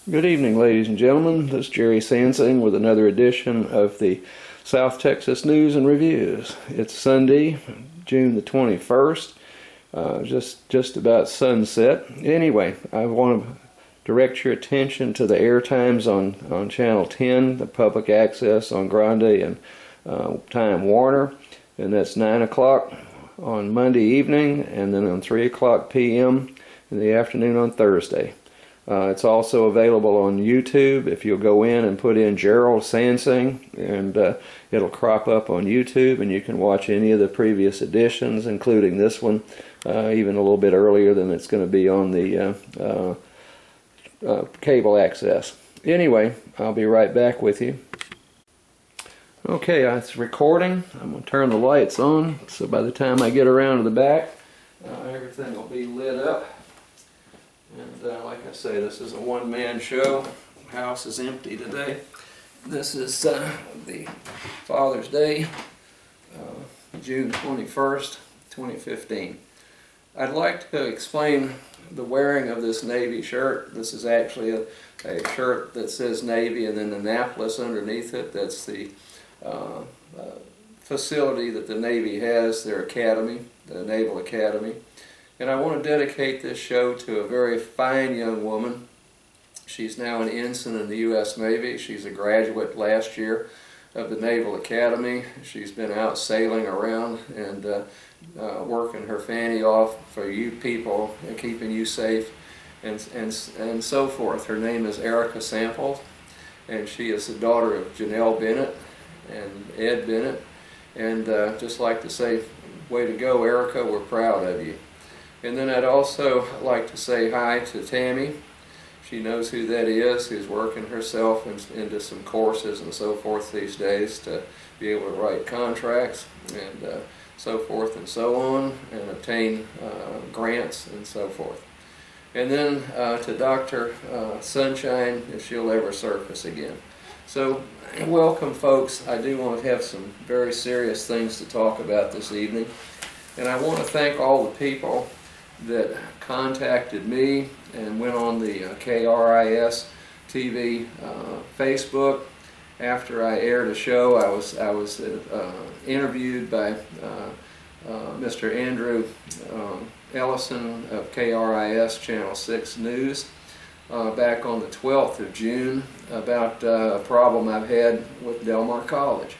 Good evening, ladies and gentlemen. This is Jerry Sansing with another edition of the South Texas News and Reviews. It's Sunday, June the 21st, just about sunset. Anyway, I want to direct your attention to the air times on Channel 10, the public access on Grande and Time Warner, and that's 9 o'clock on Monday evening, and then on 3 o'clock p.m. in the afternoon on Thursday. It's also available on YouTube. If you'll go in and put in Gerald Sansing, and it'll crop up on YouTube, and you can watch any of the previous editions, including this one, even a little bit earlier than it's going to be on the cable access. Anyway, I'll be right back with you. Okay, it's recording. I'm going to turn the lights on, so by the time I get around to the back, everything will be lit up. And like I say, this is a one-man show. The house is empty today. This is the Father's Day, June 21st, 2015. I'd like to explain the wearing of this Navy shirt. This is actually a shirt that says Navy and then Annapolis underneath it. That's the facility that the Navy has, their academy, the Naval Academy. And I want to dedicate this show to a very fine young woman. She's now an ensign in the U.S. Navy. She's a graduate last year of the Naval Academy. She's been out sailing around and working her fanny off for you people and keeping you safe and so forth. Her name is Erica Sample, and she is the daughter of Janelle Bennett and Ed Bennett. And just like to say, way to go, Erica, we're proud of you. And then I'd also like to say hi to Tammy. She knows who that is, who's working herself into some courses and so forth these days to be able to write contracts and so forth and so on, and obtain grants and so forth. And then to Dr. Sunshine, if she'll ever surface again. So welcome, folks. I do want to have some very serious things to talk about this evening. And I want to thank all the people that contacted me and went on the KRIS TV Facebook. After I aired a show, I was interviewed by Mr. Andrew Ellison of KRIS Channel 6 News back on the 12th of June about a problem I've had with Del Mar College.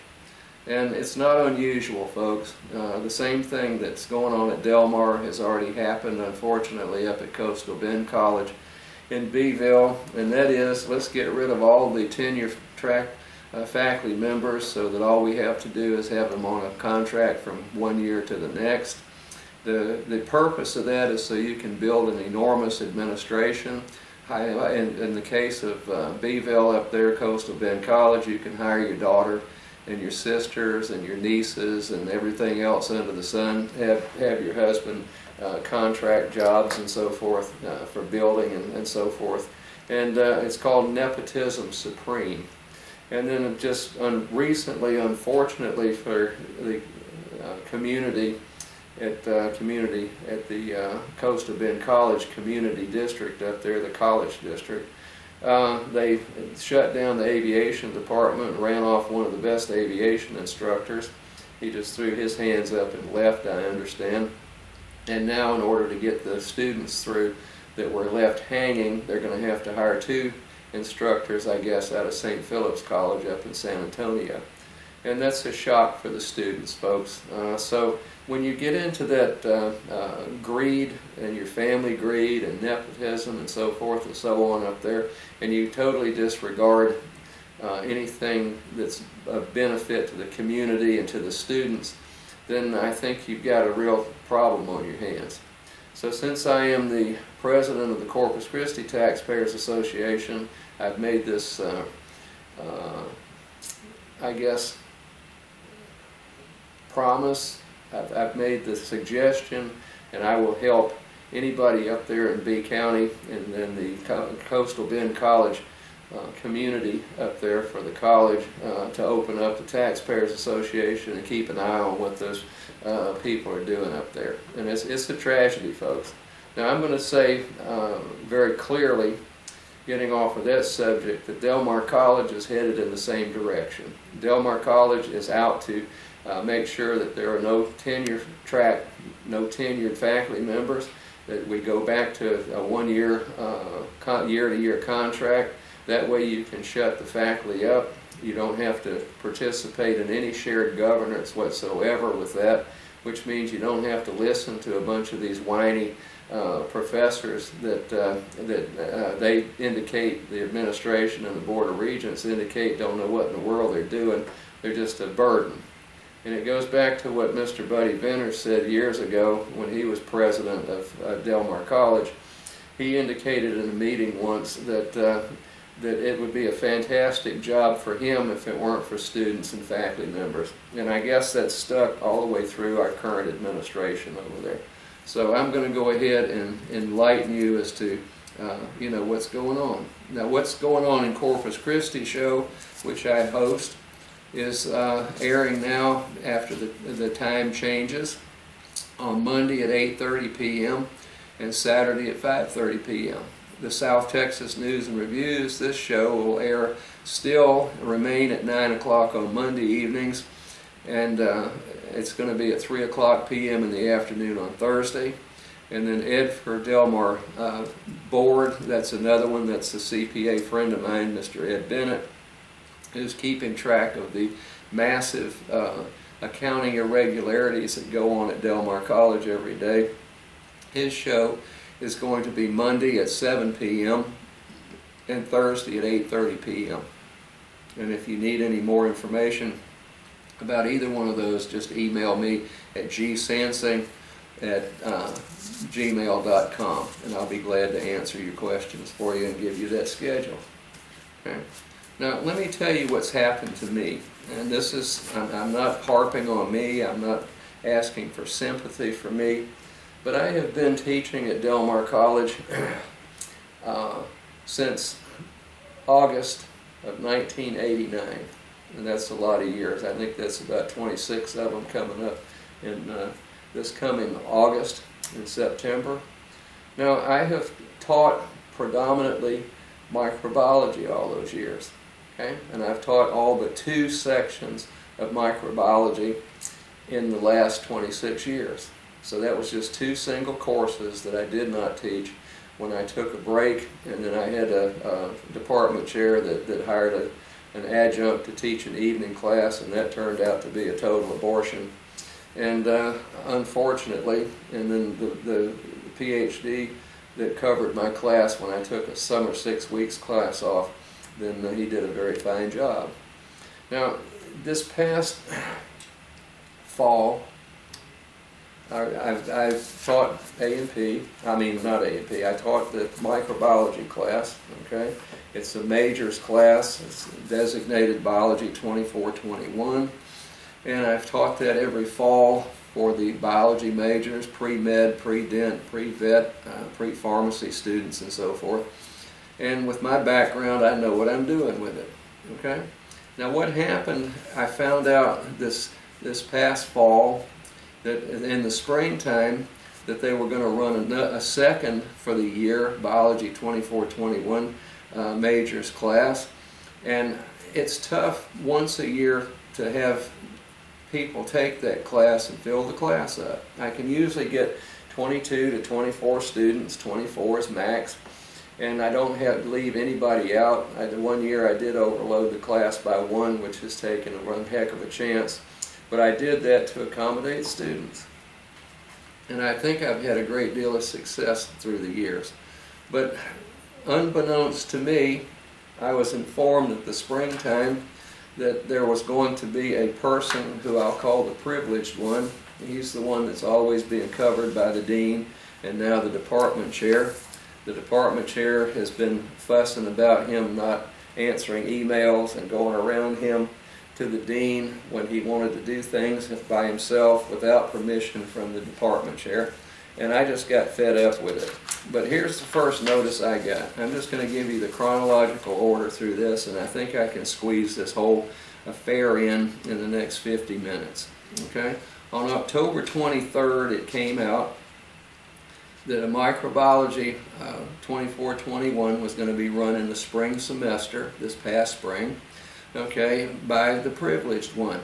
And it's not unusual, folks. The same thing that's going on at Del Mar has already happened, unfortunately, up at Coastal Bend College in Beeville, and that is, let's get rid of all the tenure-track faculty members so that all we have to do is have them on a contract from one year to the next. The purpose of that is so you can build an enormous administration. In the case of Beeville up there, Coastal Bend College, you can hire your daughter and your sisters and your nieces and everything else under the sun, have your husband contract jobs and so forth for building and so forth. And it's called Nepotism Supreme. And then just recently, unfortunately for the community at the Coastal Bend College Community District up there, the college district, they shut down the aviation department and ran off one of the best aviation instructors. He just threw his hands up and left, I understand. And now in order to get the students through that were left hanging, they're going to have to hire two instructors, I guess, out of St. Philip's College up in San Antonio. And that's a shock for the students, folks. So when you get into that greed and your family greed and nepotism and so forth and so on up there, and you totally disregard anything that's of benefit to the community and to the students, then I think you've got a real problem on your hands. So since I am the president of the Corpus Christi Taxpayers Association, I've made this, I guess, promise. I've made the suggestion, and I will help anybody up there in B County and then the Coastal Bend College community up there for the college to open up the Taxpayers Association and keep an eye on what those people are doing up there. And it's a tragedy, folks. Now I'm going to say very clearly, getting off of that subject, that Del Mar College is headed in the same direction. Del Mar College is out to make sure that there are no tenured faculty members, that we go back to a one-year, year-to-year contract. That way you can shut the faculty up. You don't have to participate in any shared governance whatsoever with that, which means you don't have to listen to a bunch of these whiny professors that they indicate, the administration and the Board of Regents indicate don't know what in the world they're doing. They're just a burden. And it goes back to what Mr. Buddy Venner said years ago when he was president of Del Mar College. He indicated in a meeting once that it would be a fantastic job for him if it weren't for students and faculty members. And I guess that's stuck all the way through our current administration over there. So I'm going to go ahead and enlighten you as to what's going on. Now, what's going on in Corpus Christi show, which I host, is airing now after the time changes on Monday at 8:30 p.m. and Saturday at 5:30 p.m. The South Texas News and Reviews, this show will remain at 9 o'clock on Monday evenings, and it's going to be at 3 o'clock p.m. in the afternoon on Thursday. And then Ed for Del Mar Board, that's another one, that's a CPA friend of mine, Mr. Ed Bennett, who's keeping track of the massive accounting irregularities that go on at Del Mar College every day. His show is going to be Monday at 7 p.m. and Thursday at 8:30 p.m. And if you need any more information about either one of those, just email me at gsansing@gmail.com, and I'll be glad to answer your questions for you and give you that schedule. Okay. Now, let me tell you what's happened to me. And this is, I'm not harping on me, I'm not asking for sympathy for me, but I have been teaching at Del Mar College since August of 1989. And that's a lot of years. I think that's about 26 of them coming up in this coming August and September. Now, I have taught predominantly microbiology all those years. Okay? And I've taught all but 2 sections of microbiology in the last 26 years. So that was just 2 single courses that I did not teach when I took a break, and then I had a department chair that hired an adjunct to teach an evening class, and that turned out to be a total abortion. And unfortunately, and then the PhD that covered my class when I took a summer 6 weeks class off, then he did a very fine job. Now, this past fall, I've taught A&P, not A&P, I taught the microbiology class, okay? It's a majors class, it's designated biology 2421, and I've taught that every fall for the biology majors, pre-med, pre-dent, pre-vet, pre-pharmacy students and so forth. And with my background, I know what I'm doing with it, okay? Now what happened, I found out this past fall that in the springtime that they were going to run a second for the year biology 2421 majors class, and it's tough once a year to have people take that class and fill the class up. I can usually get 22 to 24 students, 24 is max, and I don't have to leave anybody out. One year I did overload the class by 1, which has taken one heck of a chance. But I did that to accommodate students. And I think I've had a great deal of success through the years. But unbeknownst to me, I was informed at the springtime that there was going to be a person who I'll call the privileged one. He's the one that's always being covered by the dean and now the department chair. The department chair has been fussing about him not answering emails and going around him to the dean when he wanted to do things by himself without permission from the department chair, and I just got fed up with it. But here's the first notice I got. I'm just going to give you the chronological order through this, and I think I can squeeze this whole affair in the next 50 minutes. Okay? On October 23rd it came out that a microbiology 24-21 was going to be run in the spring semester, this past spring, okay, by the privileged one.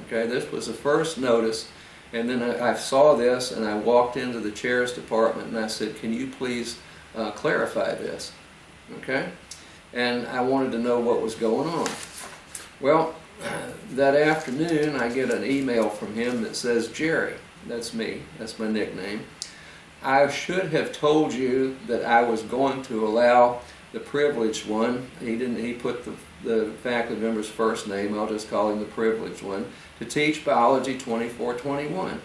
Okay, this was the first notice, and then I saw this and I walked into the chairs department and I said, can you please clarify this? Okay, and I wanted to know what was going on. Well, that afternoon I get an email from him that says, Jerry, that's me, that's my nickname, I should have told you that I was going to allow the privileged one, he put the faculty member's first name, I'll just call him the privileged one, to teach biology 24-21.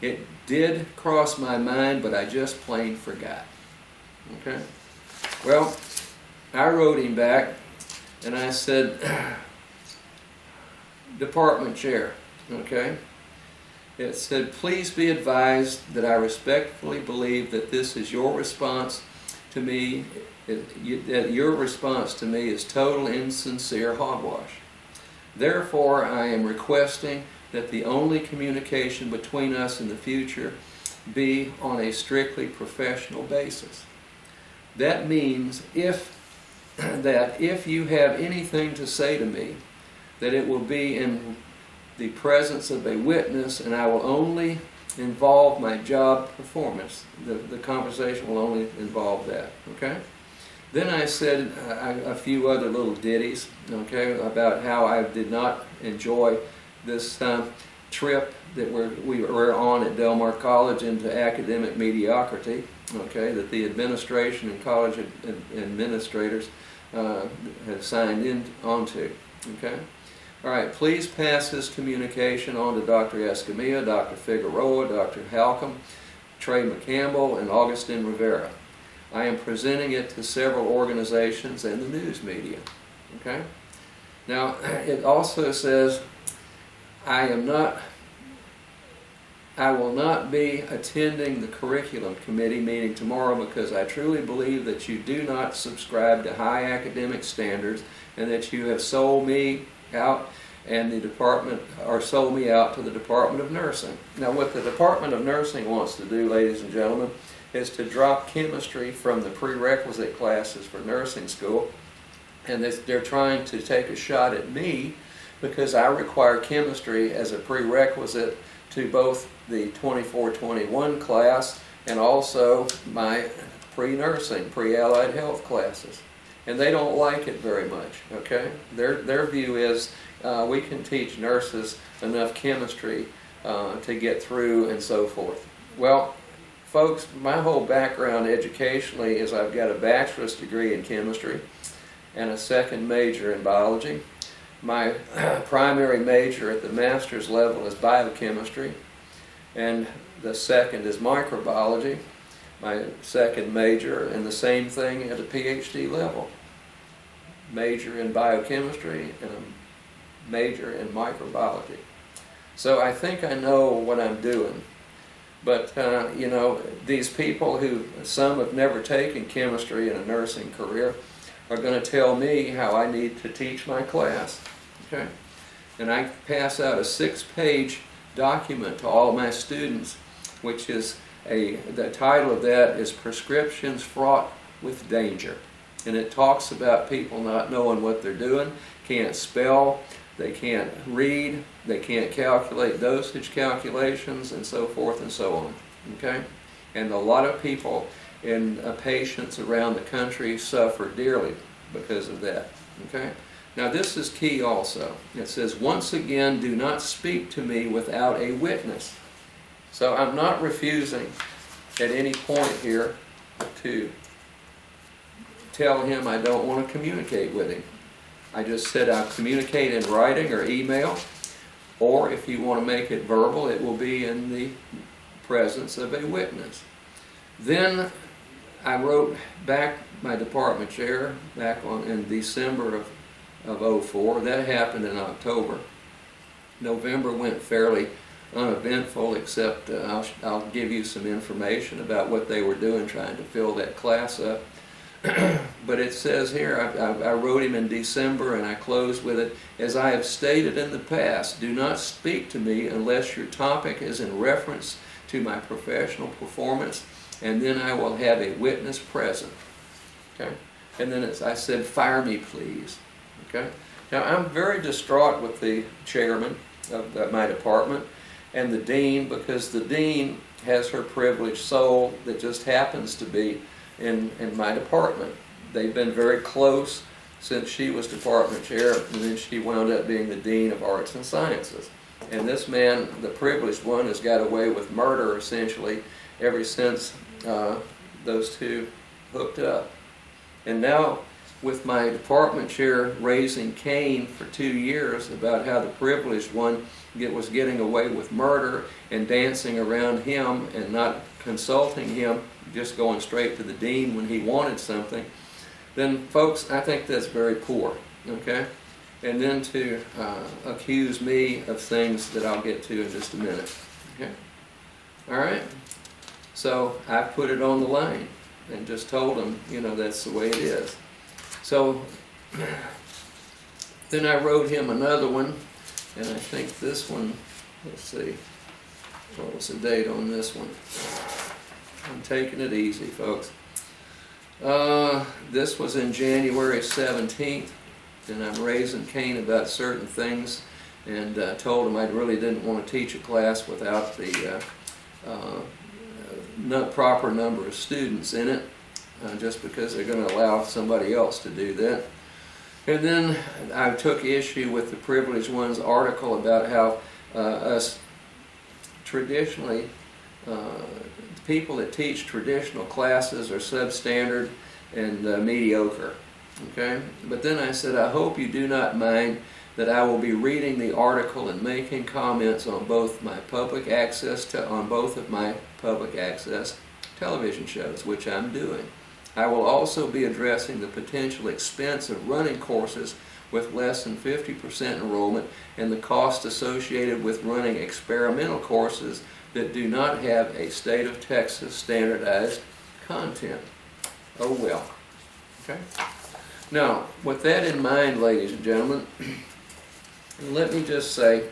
It did cross my mind, but I just plain forgot. Okay? Well, I wrote him back and I said, department chair, okay? It said, please be advised that I respectfully believe that this is your response to me, that your response to me is total insincere hogwash. Therefore, I am requesting that the only communication between us in the future be on a strictly professional basis. That means that if you have anything to say to me, that it will be in the presence of a witness, and I will only involve my job performance. The conversation will only involve that, okay? Then I said a few other little ditties, okay, about how I did not enjoy this trip that we were on at Del Mar College into academic mediocrity, okay, that the administration and college administrators have signed in onto, okay? All right, please pass this communication on to Dr. Escamilla, Dr. Figueroa, Dr. Halcomb, Trey McCampbell, and Augustin Rivera. I am presenting it to several organizations and the news media. Okay? Now, it also says, I will not be attending the curriculum committee meeting tomorrow because I truly believe that you do not subscribe to high academic standards and that you have sold me out and the department, or sold me out to the Department of Nursing. Now what the Department of Nursing wants to do, ladies and gentlemen, is to drop chemistry from the prerequisite classes for nursing school, and they're trying to take a shot at me because I require chemistry as a prerequisite to both the 24-21 class and also my pre-nursing, pre-allied health classes. And they don't like it very much, okay? Their view is we can teach nurses enough chemistry to get through and so forth. Well, folks, my whole background educationally is I've got a bachelor's degree in chemistry and a second major in biology. My primary major at the master's level is biochemistry, and the second is microbiology. My second major, and the same thing at a PhD level. Major in biochemistry and a major in microbiology. So I think I know what I'm doing. But, you know, these people who, some have never taken chemistry in a nursing career, are going to tell me how I need to teach my class. Okay? And I pass out a 6-page document to all my students, which is the title of that is Prescriptions Fraught with Danger. And it talks about people not knowing what they're doing, can't spell, they can't read, they can't calculate dosage calculations, and so forth and so on. Okay? And a lot of people and patients around the country suffer dearly because of that. Okay? Now this is key also. It says, once again, do not speak to me without a witness. So I'm not refusing at any point here to tell him I don't want to communicate with him. I just said I'll communicate in writing or email, or if you want to make it verbal, it will be in the presence of a witness. Then I wrote back my department chair back in December of 04. That happened in October. November went fairly uneventful, except I'll give you some information about what they were doing trying to fill that class up. But it says here, I wrote him in December and I closed with it, as I have stated in the past, do not speak to me unless your topic is in reference to my professional performance and then I will have a witness present. Okay? And then I said, fire me, please. Okay? Now, I'm very distraught with the chairman of my department and the dean, because the dean has her privileged soul that just happens to be in my department. They've been very close since she was department chair, and then she wound up being the dean of arts and sciences. And this man, the privileged one, has got away with murder essentially ever since those two hooked up. And now, with my department chair raising Cain for 2 years about how the privileged one was getting away with murder and dancing around him and not consulting him, just going straight to the dean when he wanted something, then folks, I think that's very poor, okay? And then to accuse me of things that I'll get to in just a minute, okay? All right? So I put it on the line and just told him, you know, that's the way it is. So then I wrote him another one, and I think this one, let's see, what was the date on this one? I'm taking it easy, folks. This was in January 17th, and I'm raising Cain about certain things, and told him I really didn't want to teach a class without the proper number of students in it, just because they're going to allow somebody else to do that. And then I took issue with the privileged one's article about how us traditionally, people that teach traditional classes are substandard and mediocre. Okay? But then I said, I hope you do not mind that I will be reading the article and making comments on both my public access on both of my public access television shows, which I'm doing. I will also be addressing the potential expense of running courses with less than 50% enrollment and the cost associated with running experimental courses that do not have a state of Texas standardized content. Oh well. Okay? Now, with that in mind, ladies and gentlemen, let me just say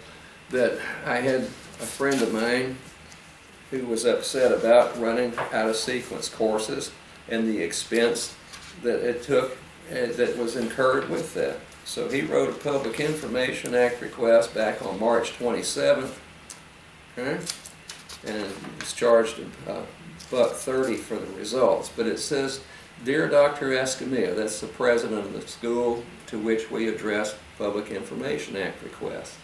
that I had a friend of mine who was upset about running out-of-sequence courses and the expense that it took, that was incurred with that. So he wrote a Public Information Act request back on March 27th, okay? And was charged $1.30 for the results. But it says, Dear Dr. Escamilla, that's the president of the school to which we address Public Information Act requests.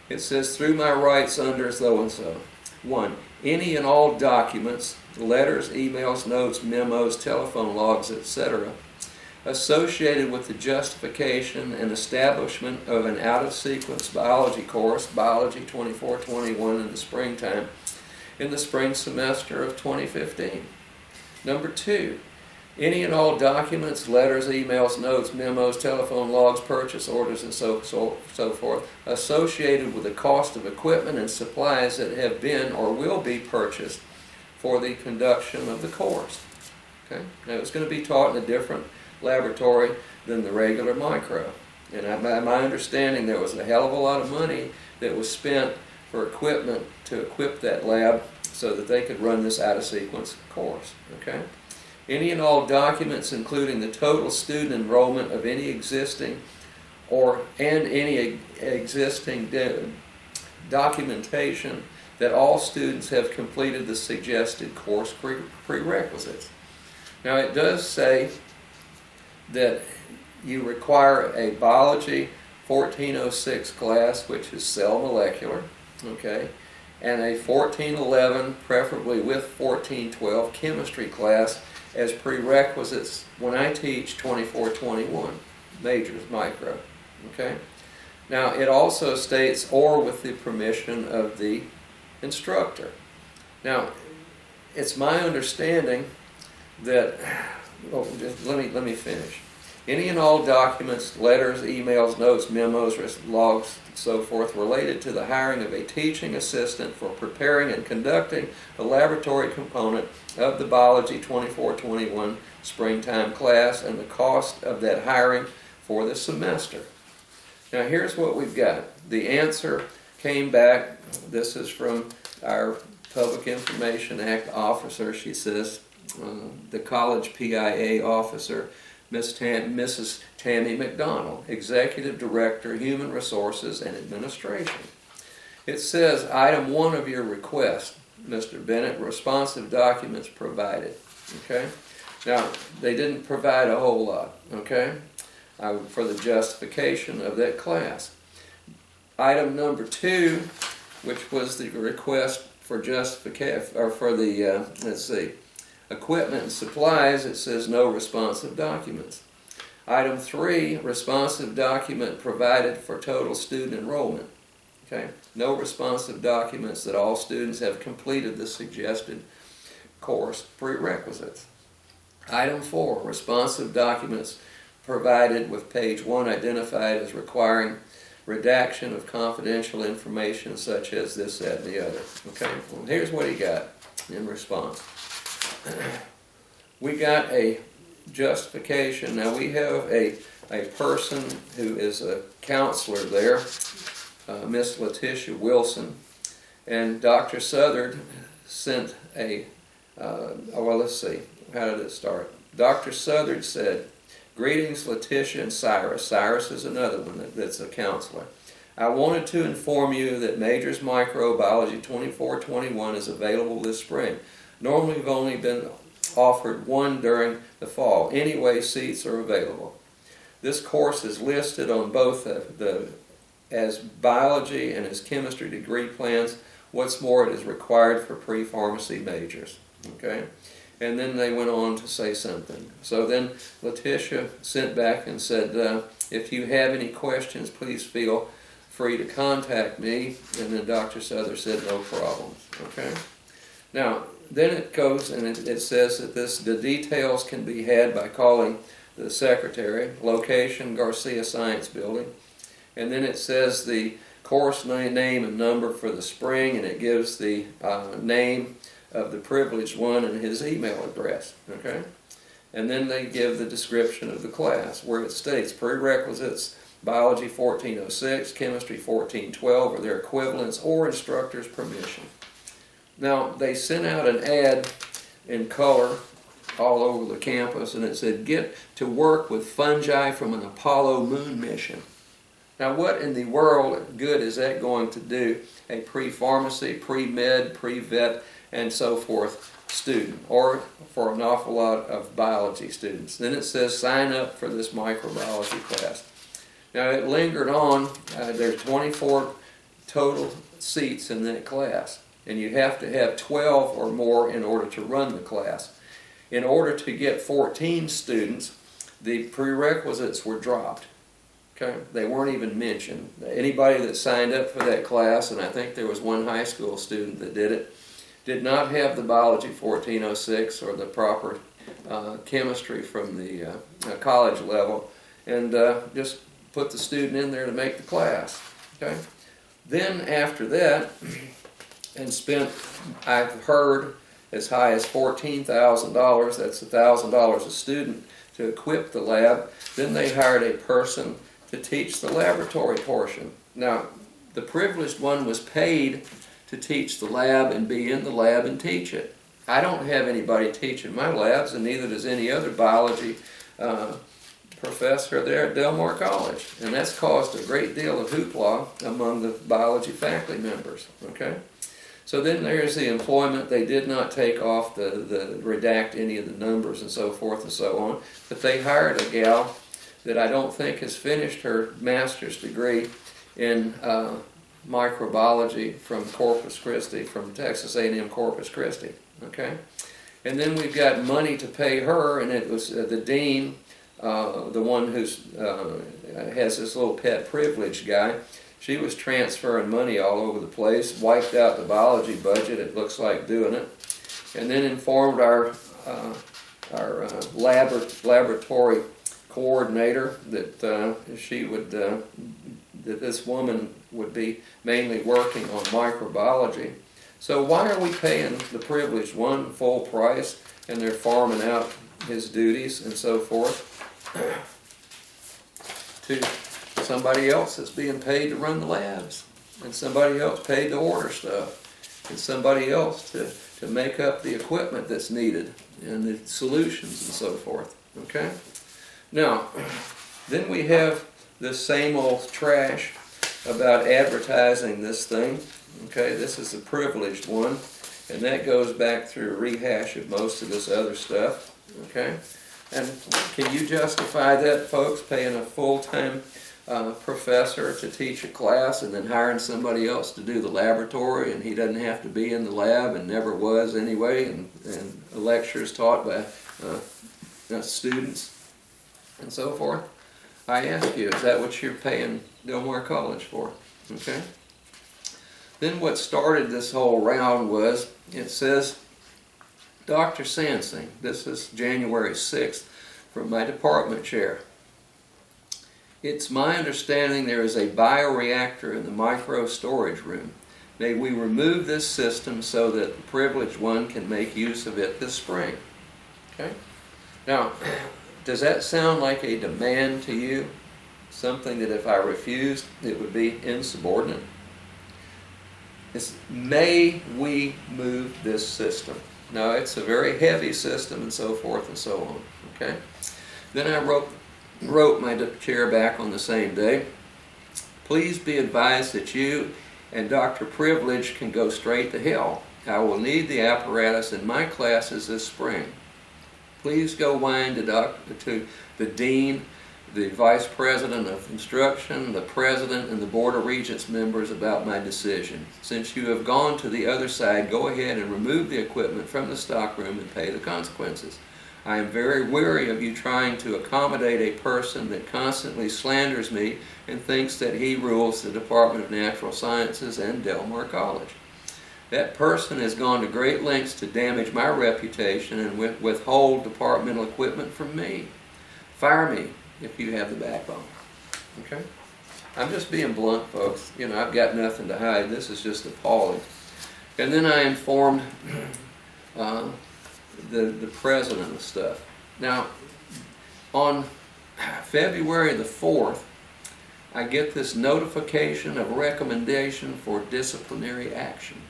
It says, through my rights under so-and-so. 1. Any and all documents, letters, emails, notes, memos, telephone logs, etc., associated with the justification and establishment of an out-of-sequence biology course, Biology 2421 in the springtime, in the spring semester of 2015. Number 2. Any and all documents, letters, emails, notes, memos, telephone logs, purchase orders, and so forth, associated with the cost of equipment and supplies that have been or will be purchased for the conduction of the course. Okay? Now, it's going to be taught in a different laboratory than the regular micro. And my understanding, there was a hell of a lot of money that was spent for equipment to equip that lab so that they could run this out-of-sequence course. Okay? Any and all documents, including the total student enrollment of any existing any existing documentation that all students have completed the suggested course prerequisites. Now, it does say that you require a Biology 1406 class, which is cell molecular, okay, and a 1411, preferably with 1412 chemistry class as prerequisites when I teach 2421, majors, micro, okay? Now, it also states, or with the permission of the instructor. Now, it's my understanding that, let me finish. Any and all documents, letters, emails, notes, memos, logs, and so forth related to the hiring of a teaching assistant for preparing and conducting a laboratory component of the Biology 2421 springtime class and the cost of that hiring for the semester. Now, here's what we've got. The answer came back, this is from our Public Information Act officer, she says, the college PIA officer, Mrs. Tammy McDonald, Executive Director, Human Resources and Administration. It says, item 1 of your request, Mr. Bennett, responsive documents provided. Okay? Now, they didn't provide a whole lot, okay, for the justification of that class. Item number 2, which was the request for justification, or for the, equipment and supplies, it says no responsive documents. Item 3, responsive document provided for total student enrollment. Okay, no responsive documents that all students have completed the suggested course prerequisites. Item 4, responsive documents provided with page 1 identified as requiring redaction of confidential information such as this, that, and the other. Okay, well, here's what he got in response. We got a justification. Now we have a person who is a counselor there, Miss Letitia Wilson, and Dr. Southard sent a, well, let's see, how did it start? Dr. Southard said, "Greetings, Letitia and Cyrus." Cyrus is another one that's a counselor. "I wanted to inform you that Majors Microbiology 2421 is available this spring. Normally we've only been offered one during the fall. Anyway, seats are available. This course is listed on both as biology and as chemistry degree plans. What's more, it is required for pre-pharmacy majors." Okay? And then they went on to say something. So then Letitia sent back and said, if you have any questions, please feel free to contact me. And then Dr. Southard said, no problems. Okay? Now, then it goes and it says that the details can be had by calling the secretary, location Garcia Science Building, and then it says the course name and number for the spring, and it gives the name of the privileged one and his email address. Okay, and then they give the description of the class where it states prerequisites biology 1406, chemistry 1412, or their equivalents, or instructor's permission. Now, they sent out an ad in color all over the campus, and it said, "Get to work with fungi from an Apollo moon mission." Now, what in the world good is that going to do a pre-pharmacy, pre-med, pre-vet, and so forth student, or for an awful lot of biology students? Then it says, sign up for this microbiology class. Now, it lingered on. There's 24 total seats in that class, and you have to have 12 or more in order to run the class. In order to get 14 students, the prerequisites were dropped. Okay, they weren't even mentioned. Anybody that signed up for that class, and I think there was one high school student that did it, did not have the biology 1406 or the proper chemistry from the college level, and just put the student in there to make the class. Okay, then after that, and spent, I've heard, as high as $14,000, that's $1,000 a student, to equip the lab. Then they hired a person to teach the laboratory portion. Now, the privileged one was paid to teach the lab and be in the lab and teach it. I don't have anybody teaching my labs, and neither does any other biology professor there at Del Mar College. And that's caused a great deal of hoopla among the biology faculty members. Okay? So then there's the employment. They did not take off the redact any of the numbers and so forth and so on, but they hired a gal that I don't think has finished her master's degree in microbiology from Corpus Christi, from Texas A&M Corpus Christi. Okay, and then we've got money to pay her, and it was the dean, the one who's has this little pet privilege guy. She was transferring money all over the place, wiped out the biology budget, it looks like, doing it, and then informed our laboratory coordinator that she would, that this woman would be mainly working on microbiology. So why are we paying the privileged one full price, and they're farming out his duties and so forth to somebody else that's being paid to run the labs, and somebody else paid to order stuff? and somebody else to make up the equipment that's needed and the solutions and so forth. Okay? Now, then we have this same old trash about advertising this thing. Okay, this is the privileged one, and that goes back through a rehash of most of this other stuff. Okay, and can you justify that, folks, paying a full-time professor to teach a class and then hiring somebody else to do the laboratory, and he doesn't have to be in the lab and never was anyway, and lectures taught by students and so forth? I ask you, is that what you're paying Del Mar College for? Okay. Then what started this whole round was, it says, Dr. Sansing, this is January 6th, from my department chair. It's my understanding there is a bioreactor in the micro storage room. May we remove this system so that the privileged one can make use of it this spring. Okay? Now, does that sound like a demand to you? Something that if I refused, it would be insubordinate? It's, may we move this system? No, it's a very heavy system and so forth and so on. Okay? Then I wrote my chair back on the same day. Please be advised that you and Dr. Privilege can go straight to hell. I will need the apparatus in my classes this spring. Please go whine to the dean, the vice president of instruction, the president, and the board of regents members about my decision. Since you have gone to the other side, go ahead and remove the equipment from the stockroom and pay the consequences. I am very weary of you trying to accommodate a person that constantly slanders me and thinks that he rules the Department of Natural Sciences and Del Mar College. That person has gone to great lengths to damage my reputation and withhold departmental equipment from me. Fire me if you have the backbone. Okay? I'm just being blunt, folks. You know, I've got nothing to hide. This is just appalling. And then I informed the president of stuff. Now, on February the 4th, I get this notification of recommendation for disciplinary action.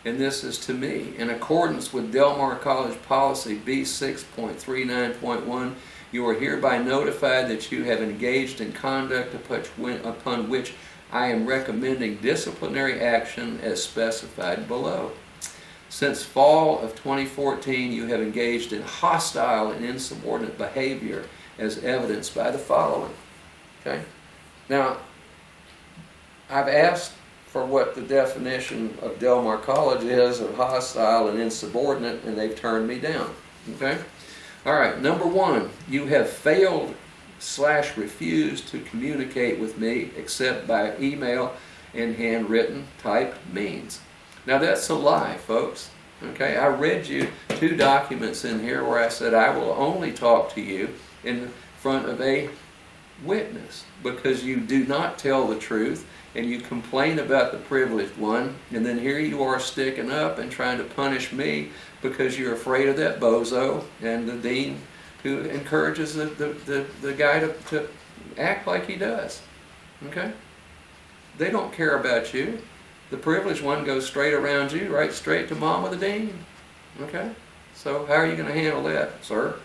And this is to me. In accordance with Del Mar College Policy B6.39.1, you are hereby notified that you have engaged in conduct upon which I am recommending disciplinary action as specified below. Since fall of 2014, you have engaged in hostile and insubordinate behavior as evidenced by the following. Okay? Now, I've asked for what the definition of Del Mar College is of hostile and insubordinate, and they've turned me down. Okay? All right, number one, you have failed/refused to communicate with me except by email and handwritten type means. Now that's a lie, folks. Okay, I read you 2 documents in here where I said I will only talk to you in front of a witness because you do not tell the truth and you complain about the privileged one, and then here you are sticking up and trying to punish me because you're afraid of that bozo and the dean who encourages the guy to act like he does. Okay? They don't care about you. The privileged one goes straight around you, right straight to Mama the Dean. Okay? So how are you going to handle that, sir?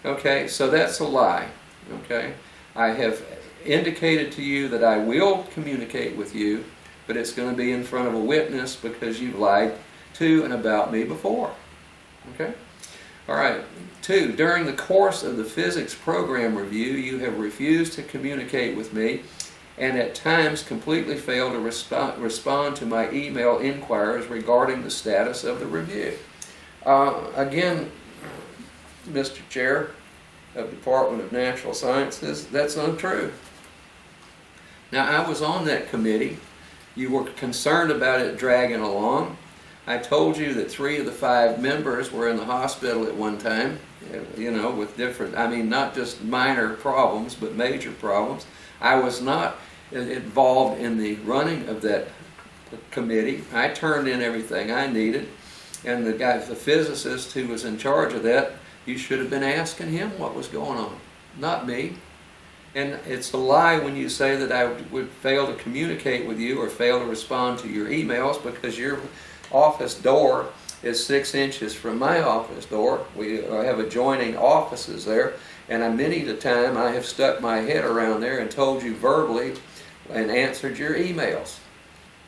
Okay, so that's a lie. Okay? I have indicated to you that I will communicate with you, but it's going to be in front of a witness because you've lied to and about me before. Okay? All right. 2, during the course of the physics program review, you have refused to communicate with me and at times completely failed to respond to my email inquiries regarding the status of the review. Again, Mr. Chair of the Department of Natural Sciences, that's untrue. Now, I was on that committee. You were concerned about it dragging along. I told you that 3 of the 5 members were in the hospital at one time, you know, with different, I mean, not just minor problems, but major problems. I was not involved in the running of that committee. I turned in everything I needed, and the guy, the physicist who was in charge of that, you should have been asking him what was going on, not me. And it's a lie when you say that I would fail to communicate with you or fail to respond to your emails, because your office door is 6 inches from my office door. We have adjoining offices there, and many a time I have stuck my head around there and told you verbally and answered your emails.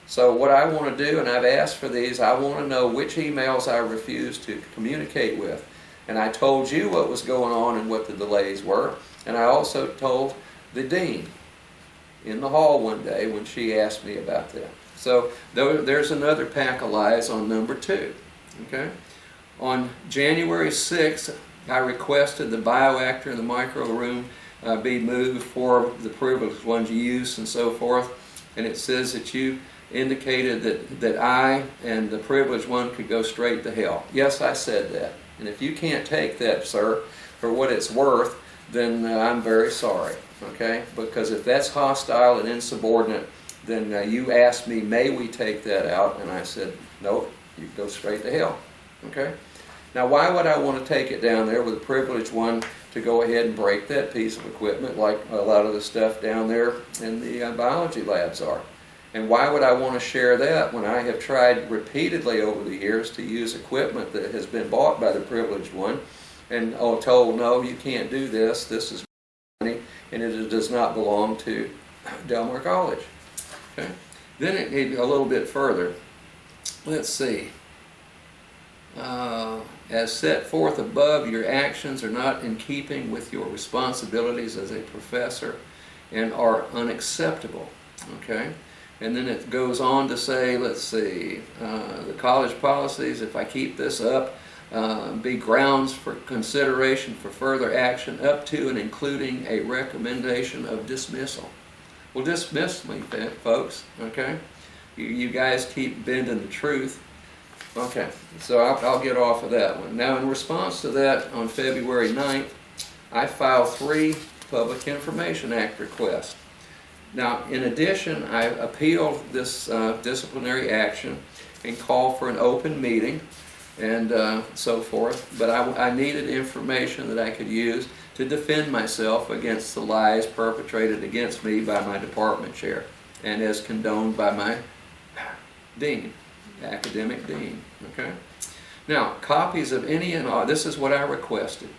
So what I want to do, and I've asked for these, I want to know which emails I refuse to communicate with. And I told you what was going on and what the delays were. And I also told the dean in the hall one day when she asked me about that. So there's another pack of lies on number 2. Okay? On January 6th, I requested the bioactor in the micro room be moved for the privileged one's use and so forth. And it says that you indicated that I and the privileged one could go straight to hell. Yes, I said that. And if you can't take that, sir, for what it's worth, then I'm very sorry, okay? Because if that's hostile and insubordinate, then you asked me, may we take that out? And I said, nope, you go straight to hell, okay? Now, why would I want to take it down there with a privileged one to go ahead and break that piece of equipment like a lot of the stuff down there in the biology labs are? And why would I want to share that when I have tried repeatedly over the years to use equipment that has been bought by the privileged one and told, no, you can't do this, this is money, and it does not belong to Del Mar College. Okay? Then it a little bit further. Let's see. As set forth above, your actions are not in keeping with your responsibilities as a professor and are unacceptable. Okay? And then it goes on to say, let's see, the college policies, if I keep this up, be grounds for consideration for further action up to and including a recommendation of dismissal. Well, dismiss me, folks, okay? You guys keep bending the truth. Okay, so I'll get off of that one. Now, in response to that, on February 9th, I filed 3 Public Information Act requests. Now, in addition, I appealed this disciplinary action and called for an open meeting and so forth, but I needed information that I could use to defend myself against the lies perpetrated against me by my department chair and as condoned by my dean, academic dean. Okay? Now, copies of any and all, this is what I requested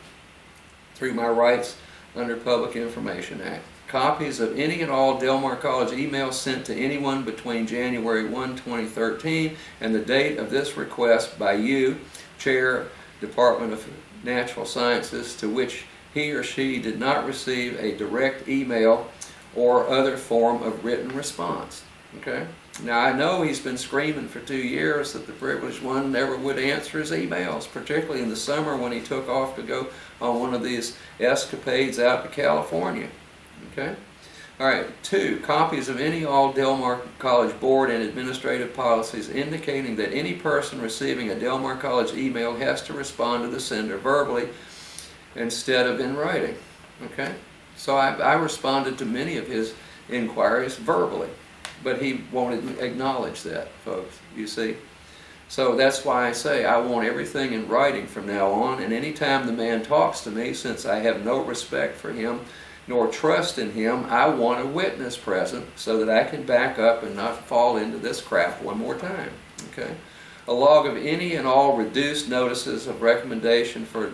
through my rights under Public Information Act. Copies of any and all Del Mar College emails sent to anyone between January 1, 2013 and the date of this request by you, Chair, Department of Natural Sciences, to which he or she did not receive a direct email or other form of written response. Okay? Now, I know he's been screaming for 2 years that the privileged one never would answer his emails, particularly in the summer when he took off to go on one of these escapades out to California. Okay? All right, 2, copies of any all Del Mar College board and administrative policies indicating that any person receiving a Del Mar College email has to respond to the sender verbally instead of in writing. Okay? So I responded to many of his inquiries verbally, but he won't acknowledge that, folks, you see. So that's why I say I want everything in writing from now on, and anytime the man talks to me, since I have no respect for him nor trust in him, I want a witness present so that I can back up and not fall into this crap one more time. Okay? A log of any and all reduced notices of recommendation for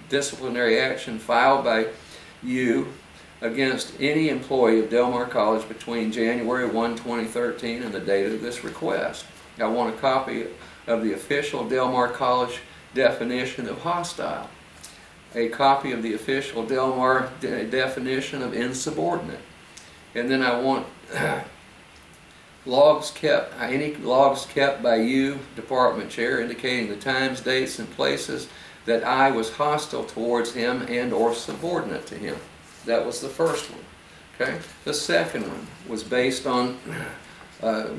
disciplinary action filed by you against any employee of Del Mar College between January 1, 2013 and the date of this request. I want a copy of the official Del Mar College definition of hostile, a copy of the official Del Mar definition of insubordinate, and then I want any logs kept by you, department chair, indicating the times, dates, and places that I was hostile towards him and or subordinate to him. That was the first one. Okay? The second one was based on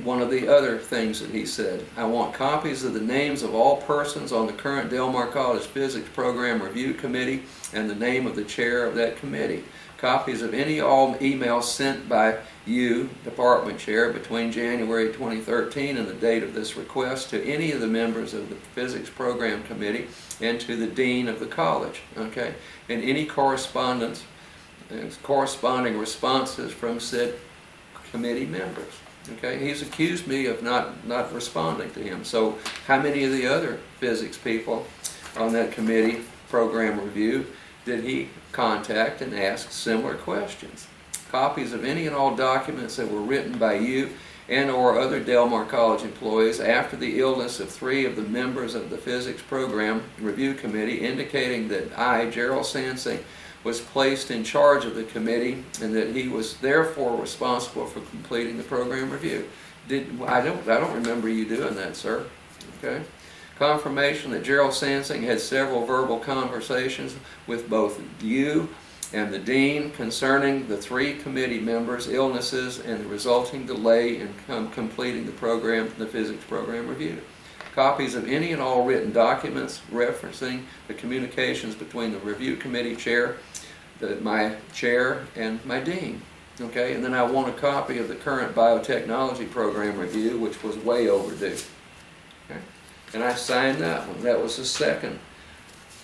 one of the other things that he said. I want copies of the names of all persons on the current Del Mar College Physics Program Review Committee and the name of the chair of that committee. Copies of any all emails sent by you, department chair, between January 2013 and the date of this request to any of the members of the Physics Program Committee and to the dean of the college. Okay? And any correspondence and corresponding responses from said committee members. Okay, he's accused me of not responding to him. So how many of the other physics people on that committee program review did he contact and ask similar questions? Copies of any and all documents that were written by you and or other Del Mar College employees after the illness of 3 of the members of the physics program review committee, indicating that I, Gerald Sansing, was placed in charge of the committee and that he was therefore responsible for completing the program review. I don't remember you doing that, sir. Okay. Confirmation that Gerald Sansing had several verbal conversations with both you and the dean concerning the 3 committee members' illnesses and the resulting delay in completing the physics program review. Copies of any and all written documents referencing the communications between the review committee chair, my chair, and my dean. Okay, and then I want a copy of the current biotechnology program review, which was way overdue. Okay, and I signed that one. That was the second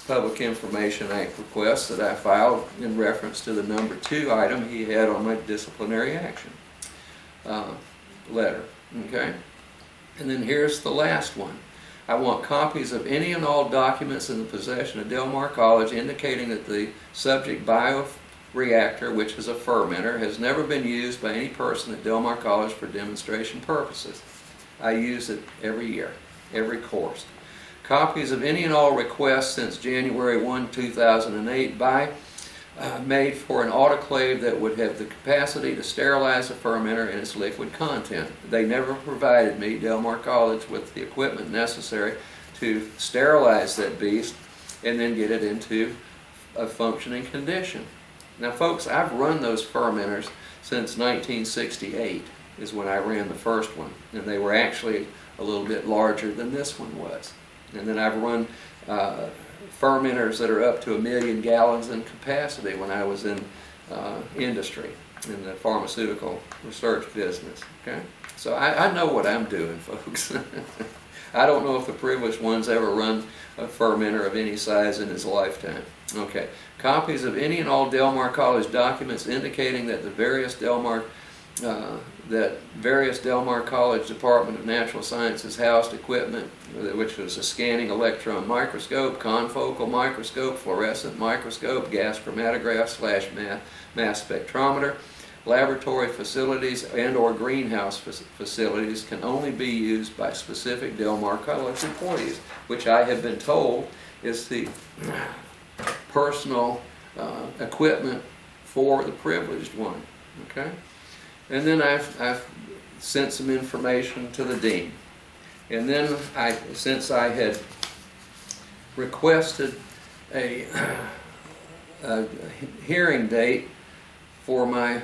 Public Information Act request that I filed in reference to the number 2 item he had on my disciplinary action letter. Okay, and then here's the last one. I want copies of any and all documents in the possession of Del Mar College indicating that the subject bioreactor, which is a fermenter, has never been used by any person at Del Mar College for demonstration purposes. I use it every year, every course. Copies of any and all requests since January 1, 2008 made for an autoclave that would have the capacity to sterilize the fermenter and its liquid content. They never provided me, Del Mar College, with the equipment necessary to sterilize that beast and then get it into a functioning condition. Now folks, I've run those fermenters since 1968 is when I ran the first one, and they were actually a little bit larger than this one was. And then I've run fermenters that are up to 1 million gallons in capacity when I was in industry, in the pharmaceutical research business. Okay, so I know what I'm doing, folks. I don't know if the privileged one's ever run a fermenter of any size in his lifetime. Okay, copies of any and all Del Mar College documents indicating that the various Del Mar College Department of Natural Sciences housed equipment, which was a scanning electron microscope, confocal microscope, fluorescent microscope, gas chromatograph / mass spectrometer, laboratory facilities and or greenhouse facilities can only be used by specific Del Mar College employees, which I have been told is the personal equipment for the privileged one. Okay? And then I've sent some information to the dean. And then since I had requested a hearing date for my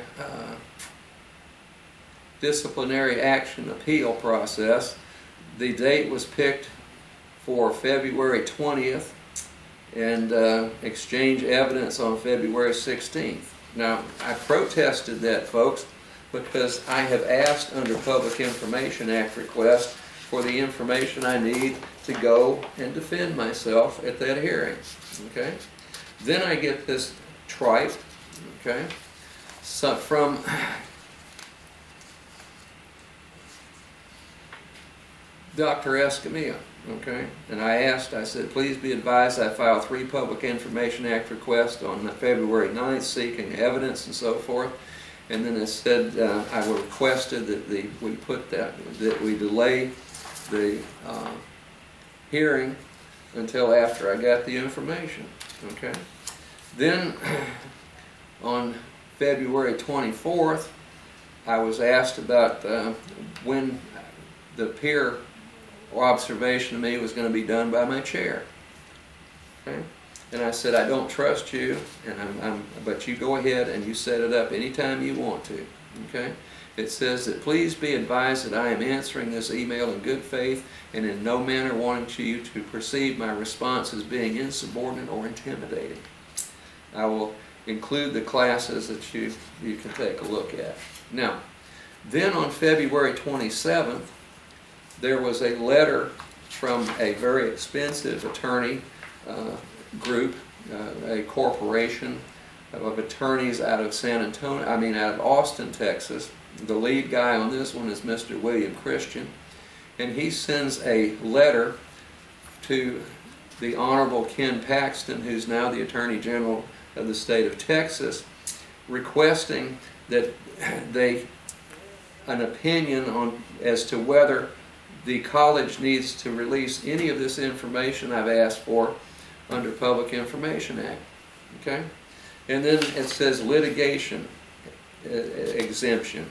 disciplinary action appeal process, the date was picked for February 20th and exchange evidence on February 16th. Now, I protested that, folks, because I have asked under Public Information Act request for the information I need to go and defend myself at that hearing. Okay? Then I get this tripe, okay, so from Dr. Escamilla, okay, and I said, please be advised I filed 3 Public Information Act requests on February 9th seeking evidence and so forth. And then it said I requested that we delay the hearing until after I got the information. Okay. Then on February 24th, I was asked about when the peer observation of me was going to be done by my chair. Okay. And I said, I don't trust you, but you go ahead and you set it up anytime you want to. Okay? It says that please be advised that I am answering this email in good faith and in no manner wanting you to perceive my response as being insubordinate or intimidating. I will include the classes that you can take a look at. Now, then on February 27th, there was a letter from a very expensive attorney group, a corporation of attorneys out of out of Austin, Texas. The lead guy on this one is Mr. William Christian, and he sends a letter to the Honorable Ken Paxton, who's now the Attorney General of the state of Texas, requesting that an opinion on as to whether the college needs to release any of this information I've asked for under Public Information Act. Okay? And then it says litigation exemption.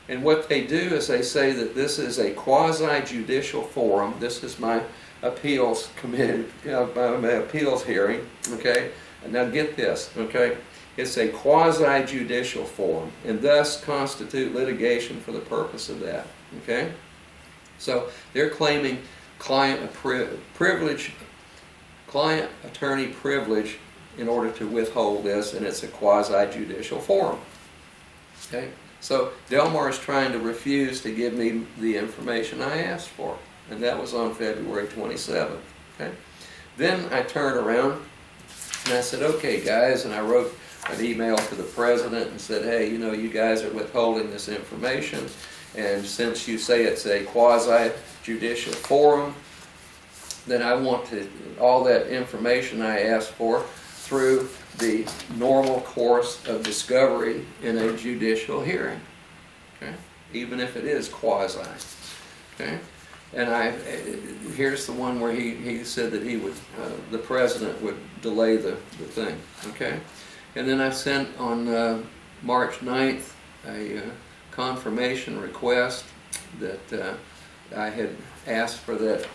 And what they do is they say that this is a quasi-judicial forum. This is my appeals committee, my appeals hearing. Okay? And now get this. Okay? It's a quasi-judicial forum, and thus constitute litigation for the purpose of that. Okay? So they're claiming client attorney privilege in order to withhold this, and it's a quasi-judicial forum. Okay? So Delmar is trying to refuse to give me the information I asked for, and that was on February 27th. Okay? Then I turned around and I said, okay guys, and I wrote an email to the president and said, hey, you know, you guys are withholding this information, and since you say it's a quasi-judicial forum, then I want all that information I asked for through the normal course of discovery in a judicial hearing, okay? Even if it is quasi, okay? And here's the one where he said that he would, the president would delay the thing, okay? And then I sent on March 9th a confirmation request that I had asked for that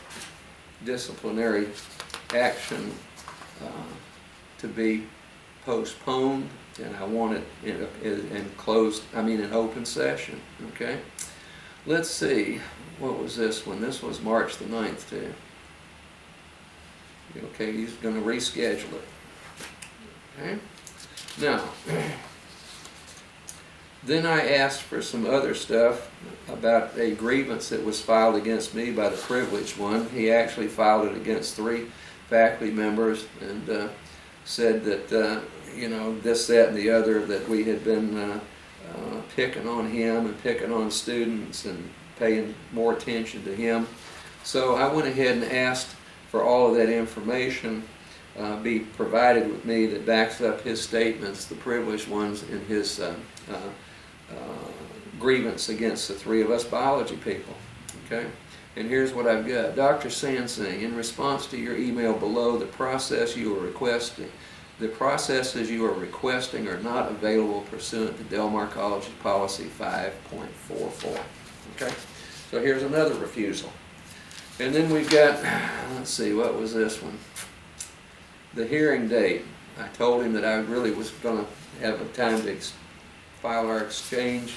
disciplinary action to be postponed, and I want it in open session. Okay. Let's see. What was this one? This was March the 9th too. Okay, he's going to reschedule it. Okay. Now, then I asked for some other stuff about a grievance that was filed against me by the privileged one. He actually filed it against 3 faculty members and said that, you know, this, that, and the other, that we had been picking on him and picking on students and paying more attention to him. So I went ahead and asked for all of that information be provided with me that backs up his statements, the privileged ones, in his grievance against the 3 of us biology people. Okay? And here's what I've got. Dr. Sansing, in response to your email below, the processes you are requesting are not available pursuant to Del Mar College's policy 5.44. Okay? So here's another refusal. And then we've got, let's see, what was this one? The hearing date. I told him that I really was going to have a time to file our exchange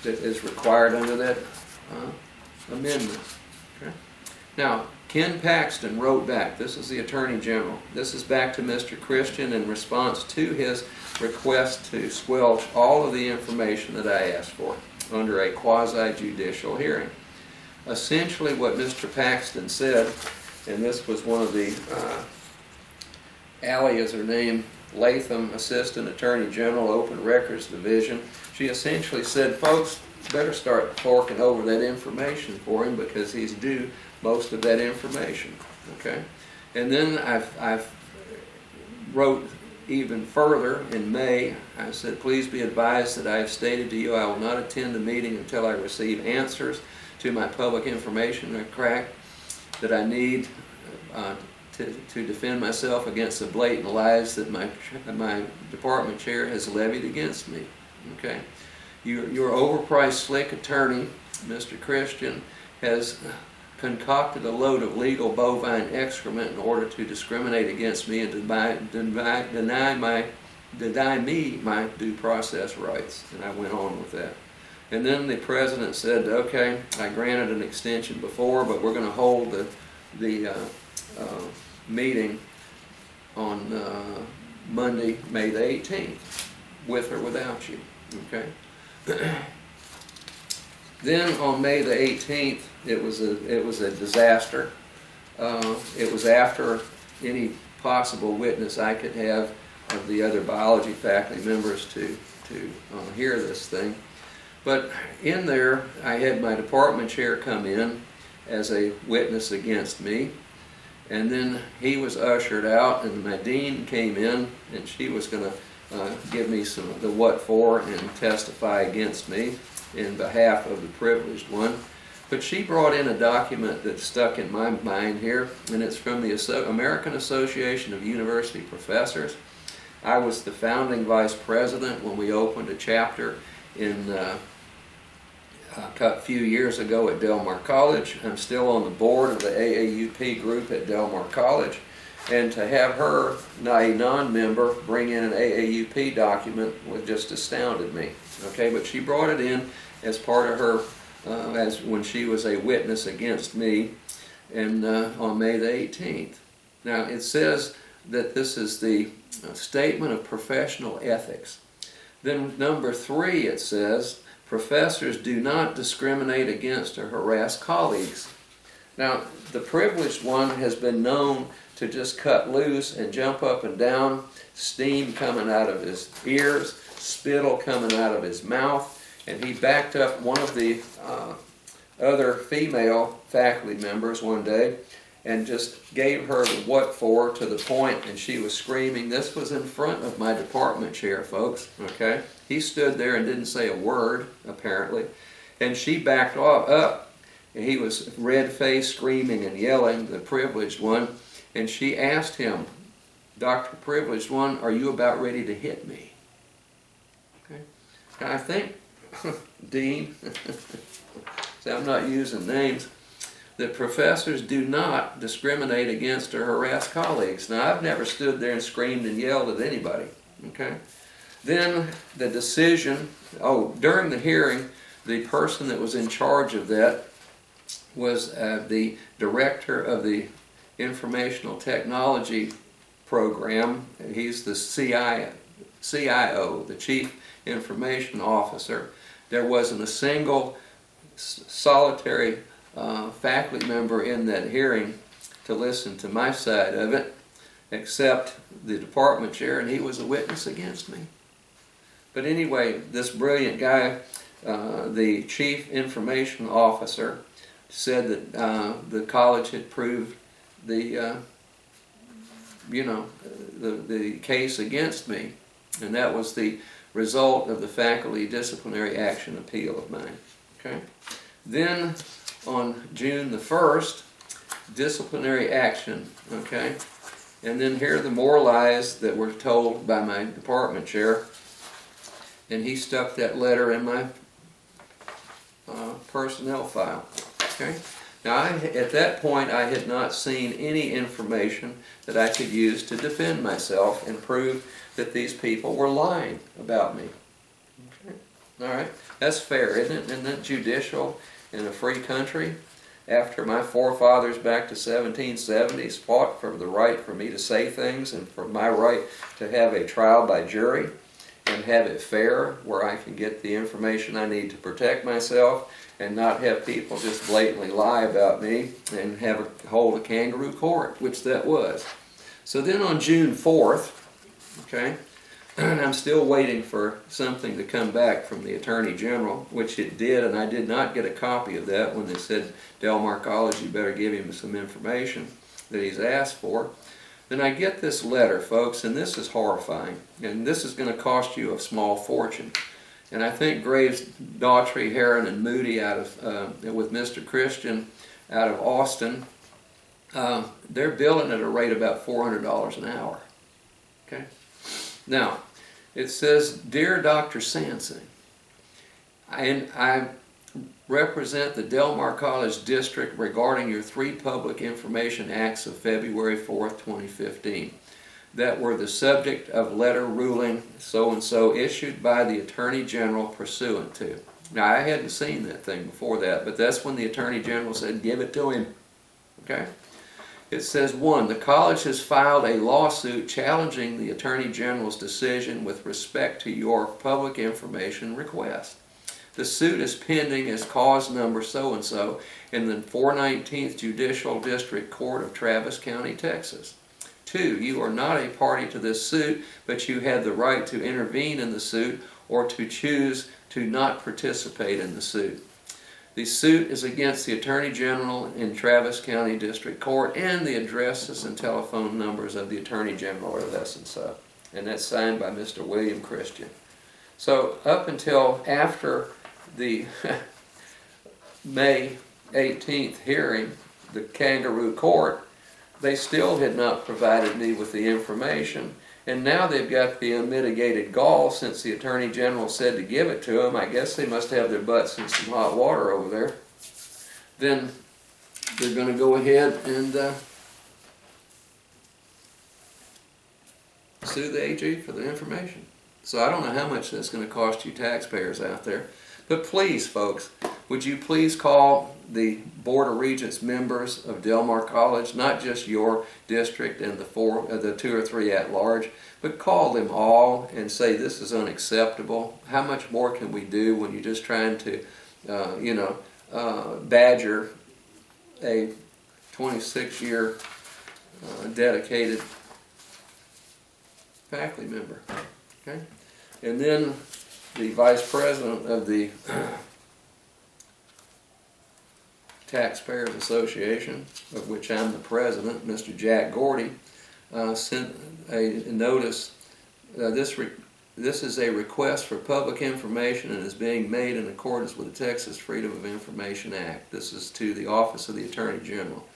that is required under that amendment. Okay. Now, Ken Paxton wrote back. This is the Attorney General. This is back to Mr. Christian in response to his request to squelch all of the information that I asked for under a quasi-judicial hearing. Essentially what Mr. Paxton said, and this was one of the, Allie is her name, Latham, Assistant Attorney General, Open Records Division. She essentially said, folks, better start forking over that information for him because he's due most of that information. Okay? And then I've wrote even further in May. I said, please be advised that I have stated to you I will not attend the meeting until I receive answers to my public information request that I need to defend myself against the blatant lies that my department chair has levied against me. Okay, your overpriced slick attorney, Mr. Christian, has concocted a load of legal bovine excrement in order to discriminate against me and deny me my due process rights. And I went on with that. And then the president said, okay, I granted an extension before, but we're going to hold the meeting on Monday, May the 18th, with or without you. Okay. Then on May the 18th, it was a disaster. It was after any possible witness I could have of the other biology faculty members to hear this thing. But in there, I had my department chair come in as a witness against me, and then he was ushered out, and my dean came in, and she was going to give me the what for and testify against me in behalf of the privileged one. But she brought in a document that stuck in my mind here, and it's from the American Association of University Professors. I was the founding vice president when we opened a chapter in a few years ago at Del Mar College. I'm still on the board of the AAUP group at Del Mar College, and to have her, a non-member, bring in an AAUP document just astounded me. Okay, but she brought it in as part of her, as when she was a witness against me, and on May the 18th. Now it says that this is the statement of professional ethics. Then number 3, it says, professors do not discriminate against or harass colleagues. Now, the privileged one has been known to just cut loose and jump up and down, steam coming out of his ears, spittle coming out of his mouth, and he backed up one of the other female faculty members one day and just gave her the what for to the point, and she was screaming. This was in front of my department chair, folks, okay? He stood there and didn't say a word, apparently, and she backed up, and he was red-faced, screaming and yelling, the privileged one, and she asked him, Dr. Privileged One, are you about ready to hit me? Okay? Now I think, Dean, so I'm not using names, that professors do not discriminate against or harass colleagues. Now, I've never stood there and screamed and yelled at anybody, okay? Then the decision, during the hearing, the person that was in charge of that was the director of the Informational Technology Program. He's the CIO, the Chief Information Officer. There wasn't a single solitary faculty member in that hearing to listen to my side of it, except the department chair, and he was a witness against me. But anyway, this brilliant guy, the chief information officer, said that the college had proved the case against me, and that was the result of the faculty disciplinary action appeal of mine. Okay. Then on June the 1st, disciplinary action, okay? And then here are the more lies that were told by my department chair, and he stuck that letter in my personnel file, okay? Now, at that point, I had not seen any information that I could use to defend myself and prove that these people were lying about me. Okay. All right, that's fair, isn't it? Isn't that judicial in a free country? After my forefathers back to 1770s fought for the right for me to say things and for my right to have a trial by jury and have it fair where I can get the information I need to protect myself and not have people just blatantly lie about me and hold a kangaroo court, which that was. So then on June 4th, okay, and I'm still waiting for something to come back from the Attorney General, which it did, and I did not get a copy of that when they said, Del Mar College, you better give him some information that he's asked for. Then I get this letter, folks, and this is horrifying, and this is going to cost you a small fortune. And I think Graves, Daughtry, Heron, and Moody with Mr. Christian out of Austin, they're billing at a rate about $400 an hour. Okay? Now, it says, Dear Dr. Sansing, I represent the Del Mar College District regarding your 3 public information acts of February 4th, 2015 that were the subject of letter ruling so-and-so issued by the Attorney General pursuant to. Now, I hadn't seen that thing before that, but that's when the Attorney General said, give it to him. Okay? It says, 1, the college has filed a lawsuit challenging the Attorney General's decision with respect to your public information request. The suit is pending as cause number so-and-so in the 419th Judicial District Court of Travis County, Texas. 2, you are not a party to this suit, but you have the right to intervene in the suit or to choose to not participate in the suit. The suit is against the Attorney General in Travis County District Court, and the addresses and telephone numbers of the Attorney General are thus and so. And that's signed by Mr. William Christian. So up until after the May 18th hearing, the Kangaroo Court, they still had not provided me with the information. And now they've got the unmitigated gall, since the Attorney General said to give it to them. I guess they must have their butts in some hot water over there. Then they're going to go ahead and sue the AG for the information. So I don't know how much that's going to cost you taxpayers out there. But please, folks, would you please call the Board of Regents members of Del Mar College, not just your district and the 2 or 3 at large, but call them all and say this is unacceptable. How much more can we do when you're just trying to, badger a 26-year dedicated faculty member? Okay, and then the vice president of the Taxpayers Association, of which I'm the president, Mr. Jack Gordy, sent a notice. This is a request for public information and is being made in accordance with the Texas Freedom of Information Act. This is to the Office of the Attorney General.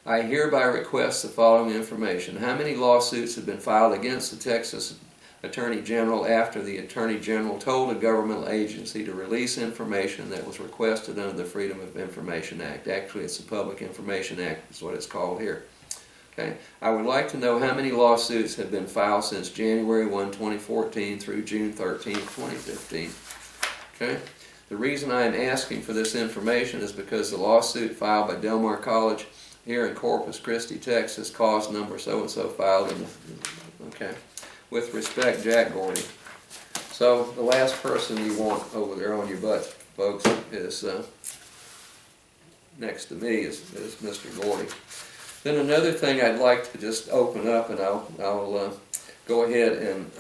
I hereby request the following information. How many lawsuits have been filed against the Texas Attorney General after the Attorney General told a governmental agency to release information that was requested under the Freedom of Information Act? Actually, it's the Public Information Act is what it's called here. Okay. I would like to know how many lawsuits have been filed since January 1, 2014 through June 13, 2015. Okay. The reason I am asking for this information is because the lawsuit filed by Del Mar College here in Corpus Christi, Texas, cause number so-and-so filed in the, okay. With respect, Jack Gordy. So the last person you want over there on your butt, folks, is next to me is Mr. Gordy. Then another thing I'd like to just open up, and I'll go ahead and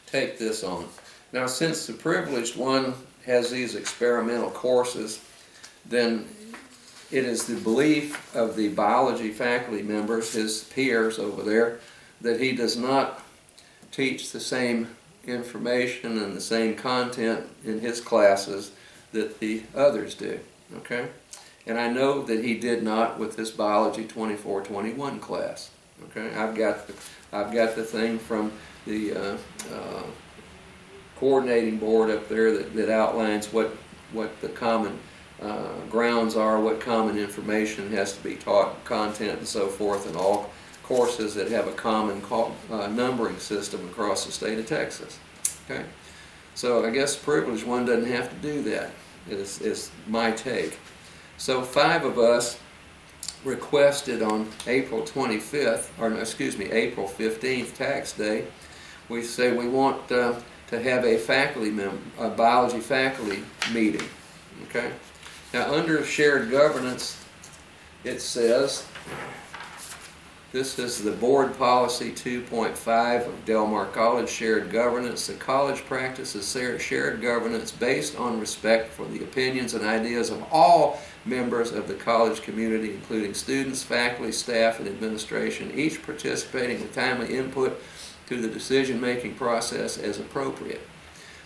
take this on. Now, since the privileged one has these experimental courses, then it is the belief of the biology faculty members, his peers over there, that he does not teach the same information and the same content in his classes that the others do, okay? And I know that he did not with this Biology 2421 class, okay? I've got the thing from the coordinating board up there that outlines what the common grounds are, what common information has to be taught, content and so forth, and all courses that have a common numbering system across the state of Texas. Okay, so I guess the privileged one doesn't have to do that. Is my take. So 5 of us requested on April 25th, or no, excuse me, April 15th, Tax Day. We say we want to have a biology faculty meeting. Okay. Now under shared governance, it says. This is the Board Policy 2.5 of Del Mar College Shared Governance. The college practices shared governance based on respect for the opinions and ideas of all members of the college community, including students, faculty, staff, and administration, each participating with timely input to the decision-making process as appropriate.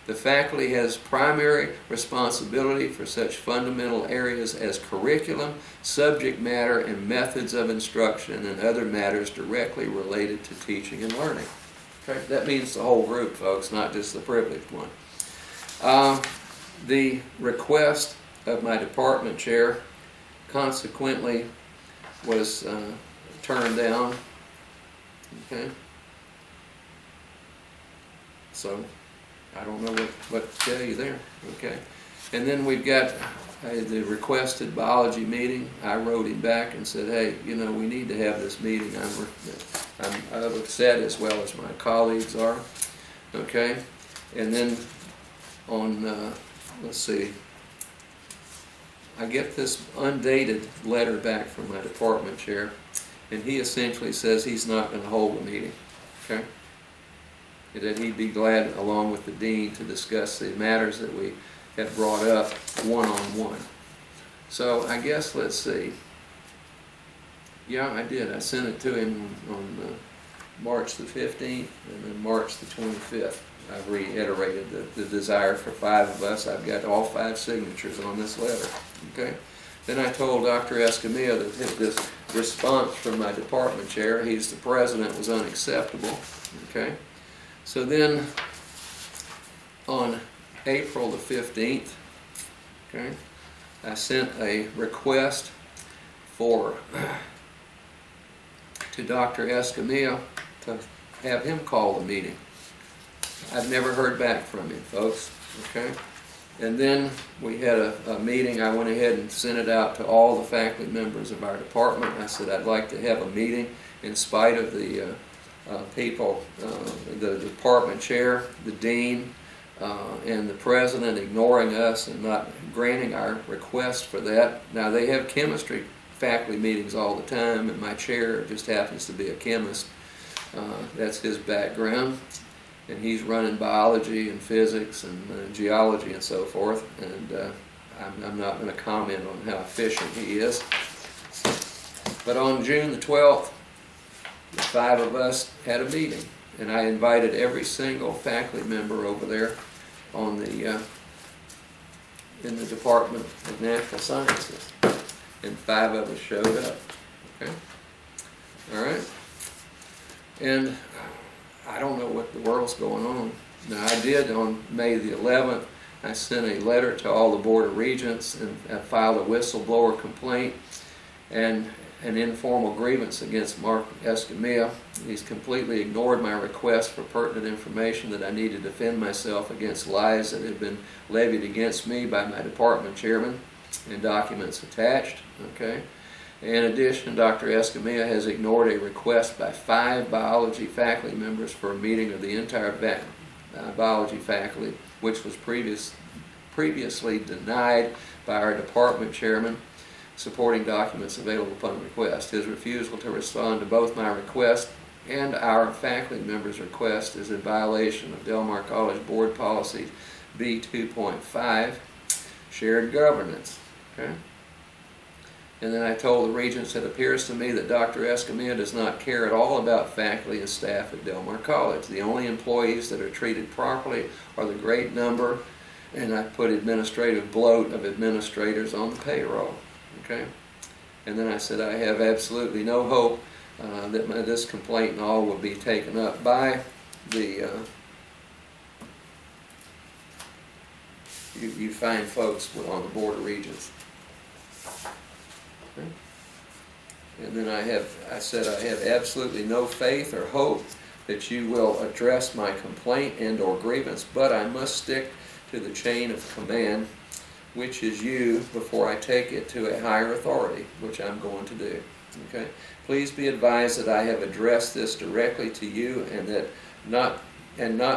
The faculty has primary responsibility for such fundamental areas as curriculum, subject matter, and methods of instruction, and other matters directly related to teaching and learning. Okay? That means the whole group, folks, not just the privileged one. The request of my department chair consequently was turned down. Okay? So I don't know what to tell you there. Okay, and then we've got the requested biology meeting. I wrote him back and said, hey, we need to have this meeting. I'm upset as well as my colleagues are. Okay, and then on let's see, I get this undated letter back from my department chair, and he essentially says he's not going to hold a meeting, okay? That he'd be glad, along with the dean, to discuss the matters that we have brought up one-on-one. So I guess, let's see. Yeah, I did. I sent it to him on March the 15th and then March the 25th. I've reiterated the desire for 5 of us. I've got all 5 signatures on this letter. Okay. Then I told Dr. Escamilla that this response from my department chair, he's the president, was unacceptable. Okay. So then on April the 15th, okay, I sent a request to Dr. Escamilla to have him call the meeting. I've never heard back from him, folks. Okay? And then we had a meeting. I went ahead and sent it out to all the faculty members of our department. I said I'd like to have a meeting in spite of the people, the department chair, the dean, and the president ignoring us and not granting our request for that. Now, they have chemistry faculty meetings all the time, and my chair just happens to be a chemist. That's his background, and he's running biology and physics and geology and so forth, and I'm not going to comment on how efficient he is. But on June the 12th, the 5 of us had a meeting, and I invited every single faculty member over there on the in the Department of Natural Sciences, and 5 of us showed up. Okay, all right, and I don't know what the world's going on. Now, I did on May the 11th. I sent a letter to all the Board of Regents and I filed a whistleblower complaint and an informal grievance against Mark Escamilla. He's completely ignored my request for pertinent information that I need to defend myself against lies that have been levied against me by my department chairman and documents attached. Okay. In addition, Dr. Escamilla has ignored a request by 5 biology faculty members for a meeting of the entire biology faculty, which was previously denied by our department chairman, supporting documents available upon request. His refusal to respond to both my request and our faculty members' request is in violation of Del Mar College Board Policy B2.5, shared governance. Okay? And then I told the regents, it appears to me that Dr. Escamilla does not care at all about faculty and staff at Del Mar College. The only employees that are treated properly are the great number, and I put administrative bloat of administrators on the payroll. Okay? And then I said I have absolutely no hope that this complaint and all will be taken up by the you find folks on the Board of Regents. Okay. And then I said I have absolutely no faith or hope that you will address my complaint and or grievance, but I must stick to the chain of command, which is you, before I take it to a higher authority, which I'm going to do. Okay? Please be advised that I have addressed this directly to you and that not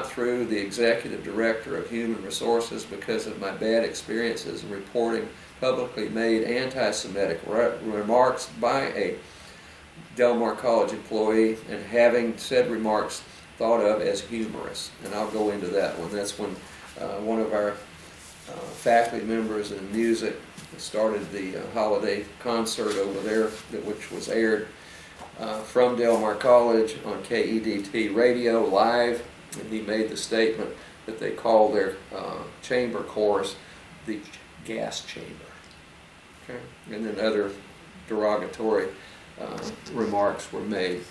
through the Executive Director of Human Resources because of my bad experiences in reporting publicly made anti-Semitic remarks by a Del Mar College employee and having said remarks thought of as humorous. And I'll go into that one. That's when one of our faculty members in music started the holiday concert over there, which was aired from Del Mar College on KEDT radio live, and he made the statement that they call their chamber chorus the gas chamber. Okay? And then other derogatory remarks were made.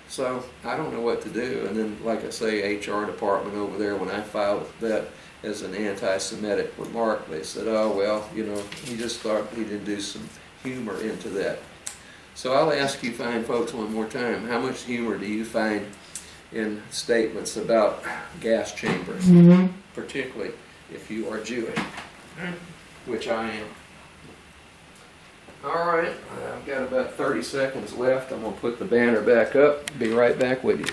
So I don't know what to do. And then, like I say, HR department over there, when I filed that as an anti-Semitic remark, they said, oh, well, you know, he just thought he'd induce some humor into that. So I'll ask you fine folks one more time, how much humor do you find in statements about gas chambers, particularly if you are Jewish, which I am? All right, I've got about 30 seconds left. I'm going to put the banner back up. Be right back with you.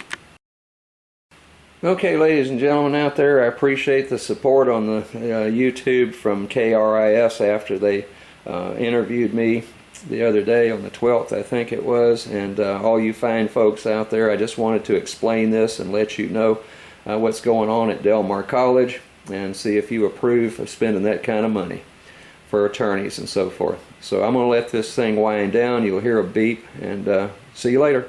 Okay, ladies and gentlemen out there, I appreciate the support on the YouTube from KRIS after they interviewed me the other day on the 12th, I think it was. And all you fine folks out there, I just wanted to explain this and let you know what's going on at Del Mar College, and see if you approve of spending that kind of money for attorneys and so forth. So I'm going to let this thing wind down. You'll hear a beep, and see you later.